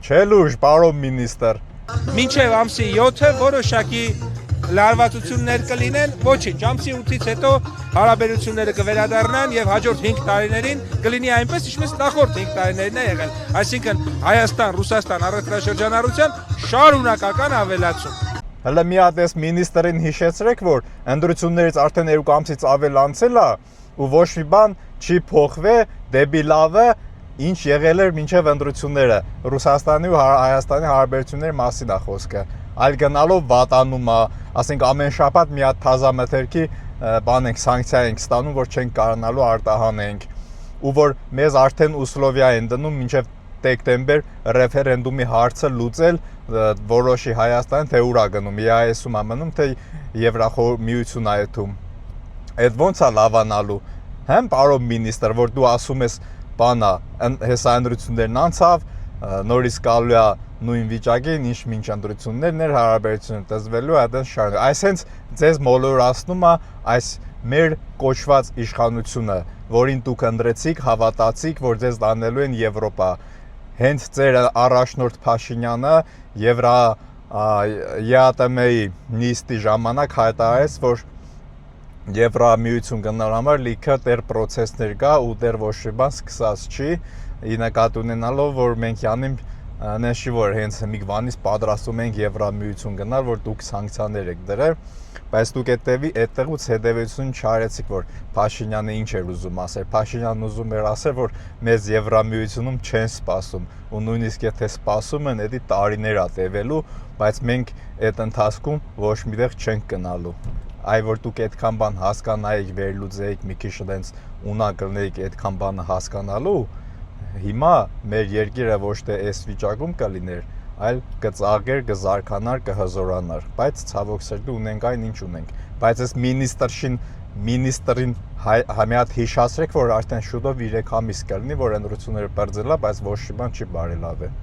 Չէ լուրջ, պարոն մինիստր։ Մինչև ամսի 7-ը որոշակի լարվածություններ կլինեն, ոչինչ, ամսի 8-ից հետո հարաբերությունները կվերադառնան եւ հաջորդ 5 տարիներին կլինի այնպես, ինչպես նախորդ 5 տարիներն է եղել, այսինքն Հայաստան-Ռուսաստան առևտրաշրջանառության շարունակական ավելացում։ Հələ մի հատ էս մինիստրին հիշեցրեք, որ ընտրություններից արդեն 2 ամսից ավել անցել է ու ոչ մի բան չի փոխվի դեպի լավը, ինչ եղել էր մինչև ընտրությունները Ռուսաստանի ու Հայաստանի հարաբերությունների մասին է խոսքը, այլ գնալով վատանում է, ասենք ամեն շաբաթ մի հատ թազամթերքի բան ենք, սանկցիա ենք ստանում, որ չենք կարողանալու արտահանենք, ու որ մեզ արդեն условия են դնում մինչև դեկտեմբեր ռեֆերենդումի հարցը լուծել, որոշի Հայաստան թե ուր է գնում, EAS-ում է մնում, թե Եվրամիություն է եթում։ Այդ ոնց է լավանալու։ Հեմ պարոն մինիստր, որ դու ասում ես բանա, հեսա ընտրություններն անցավ, նորից գալու է նույն վիճակին, ինչ մինչ ընտրություններն էր, հարաբերությունները տզվելու է, այդպես շարունակ։ Այսինքն ձեզ մոլորացնում է այս մեր կոչված իշխանությունը, որին դուք ընտրեցիք, հավատացիք, որ ձեզ տանելու են Եվրոպա։ Հենց ձեր առաջնորդ Փաշինյանը ԵԱՏՄ-ի նիստի ժամանակ հայտարարեց, որ Եվրամիություն գնալու համար լիքը դեռ պրոցեսներ կա ու դեռ ոչ մի բան սկսած չի, ի նկատի ունենալով, որ մենք յանիմ նշի, որ հենց միկվանից պատրաստում ենք Եվրամիություն գնալ, որ դուք սանկցիաներ եք դրել, բայց դուք այդտեղից հետևություն չարեցիք, որ Փաշինյանը ինչ էր ուզում ասել։ Փաշինյանն ուզում էր ասել, որ մեզ Եվրամիությունում չեն սպասում, ու նույնիսկ եթե սպասում են, դա տարիներ է տևելու, բայց մենք այդ ընթացքում ոչ միտեղ չենք գնալու։ Այ որ դուք այդքան բան հասկանայիք, վերլուծեիք, մի քիչ դենց ունակ կլինեիք այդքան բանը հասկանալու, հիմա մեր երկիրը ոչ թե այս վիճակում կլիներ, այլ կծաղեր, կզարքանար, կհզորանար, բայց ցավոք սրտի ունենք այն ինչ ունենք, բայց այս մինիստրին մի հատ հիշացրեք, որ արդեն շուտով 3 ամիս կլինի, որ ընտրությունները բարձել է, բայց ոչ մի բան չի բարելավել։